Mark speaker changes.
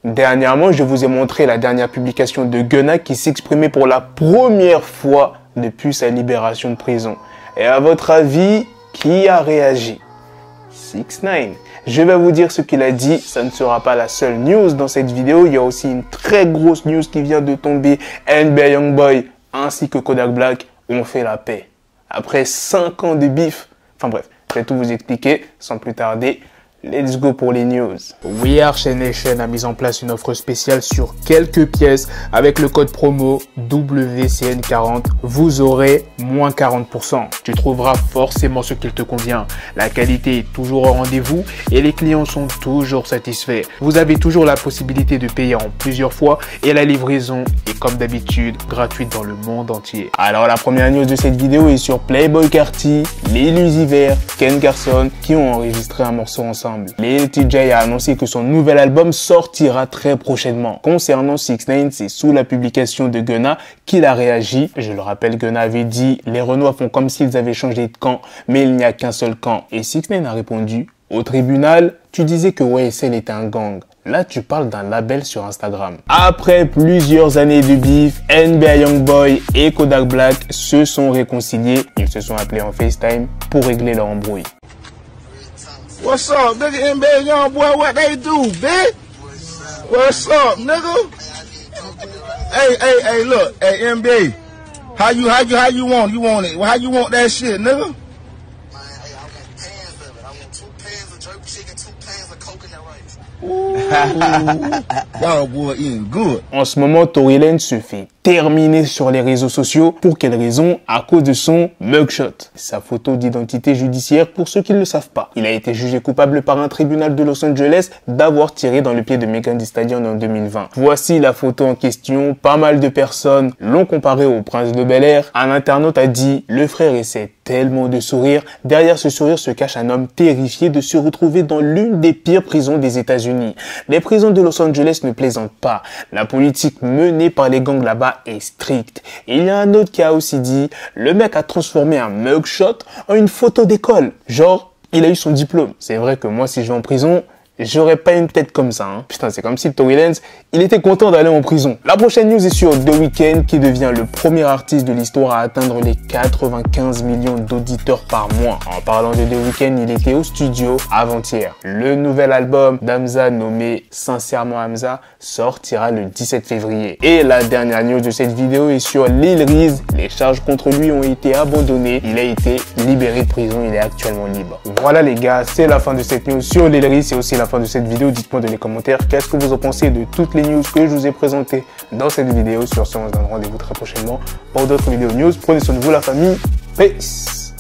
Speaker 1: Dernièrement, je vous ai montré la dernière publication de Gunna qui s'exprimait pour la première fois depuis sa libération de prison. Et à votre avis, qui a réagi? 6ix9ine. Je vais vous dire ce qu'il a dit, ça ne sera pas la seule news dans cette vidéo, il y a aussi une très grosse news qui vient de tomber. NBA Youngboy ainsi que Kodak Black ont fait la paix. Après 5 ans de bif, enfin bref, je vais tout vous expliquer sans plus tarder. Let's go pour les news. We Are Chain Nation a mis en place une offre spéciale sur quelques pièces. Avec le code promo WCN40, vous aurez moins 40%. Tu trouveras forcément ce qu'il te convient. La qualité est toujours au rendez-vous et les clients sont toujours satisfaits. Vous avez toujours la possibilité de payer en plusieurs fois et la livraison est comme d'habitude gratuite dans le monde entier. Alors la première news de cette vidéo est sur Playboi Carti, Lil Uzi Vert, Ken Carson qui ont enregistré un morceau ensemble. Lil TJay a annoncé que son nouvel album sortira très prochainement. Concernant 6ix9ine, c'est sous la publication de Gunna qu'il a réagi. Je le rappelle, Gunna avait dit « Les Renois font comme s'ils avaient changé de camp, mais il n'y a qu'un seul camp. » Et 6ix9ine a répondu « Au tribunal, tu disais que YSL était un gang. Là, tu parles d'un label sur Instagram. » Après plusieurs années de bif, NBA Youngboy et Kodak Black se sont réconciliés. Ils se sont appelés en FaceTime pour régler leur embrouille.
Speaker 2: What's up, nigga? NBA Youngboy, what they do, bitch? What's up, nigga? Hey, look, hey, NBA, how you want? You want it? How you want that shit, nigga?
Speaker 3: I want pans of it. I want 2 pans of jerk chicken, 2 pans of coconut rice.
Speaker 2: Y'all boy eating good.
Speaker 1: En ce moment, Tory Lanez se fait terminer sur les réseaux sociaux. Pour quelle raison? À cause de son mugshot, sa photo d'identité judiciaire pour ceux qui ne le savent pas. Il a été jugé coupable par un tribunal de Los Angeles d'avoir tiré dans le pied de Megan Thee Stallion en 2020. Voici la photo en question. Pas mal de personnes l'ont comparé au prince de Bel-Air. Un internaute a dit « Le frère essaie tellement de sourire. Derrière ce sourire se cache un homme terrifié de se retrouver dans l'une des pires prisons des États-Unis. Les prisons de Los Angeles ne plaisantent pas. La politique menée par les gangs là-bas est stricte. » Et il y a un autre qui a aussi dit « Le mec a transformé un mugshot en une photo d'école. Genre, il a eu son diplôme. » C'est vrai que moi, si je vais en prison, j'aurais pas une tête comme ça. Hein. Putain, c'est comme si Tory Lanez, il était content d'aller en prison. La prochaine news est sur The Weeknd qui devient le premier artiste de l'histoire à atteindre les 95 millions d'auditeurs par mois. En parlant de The Weeknd, il était au studio avant-hier. Le nouvel album d'Hamza nommé Sincèrement Hamza sortira le 17 février. Et la dernière news de cette vidéo est sur Lil Reese. Les charges contre lui ont été abandonnées. Il a été libéré de prison. Il est actuellement libre. Voilà les gars, c'est la fin de cette news sur Lil Reese. C'est aussi la fin de cette vidéo. Dites-moi dans les commentaires qu'est-ce que vous en pensez de toutes les news que je vous ai présentées dans cette vidéo. Sur ce, on se donne rendez-vous très prochainement pour d'autres vidéos news. Prenez soin de vous la famille. Peace.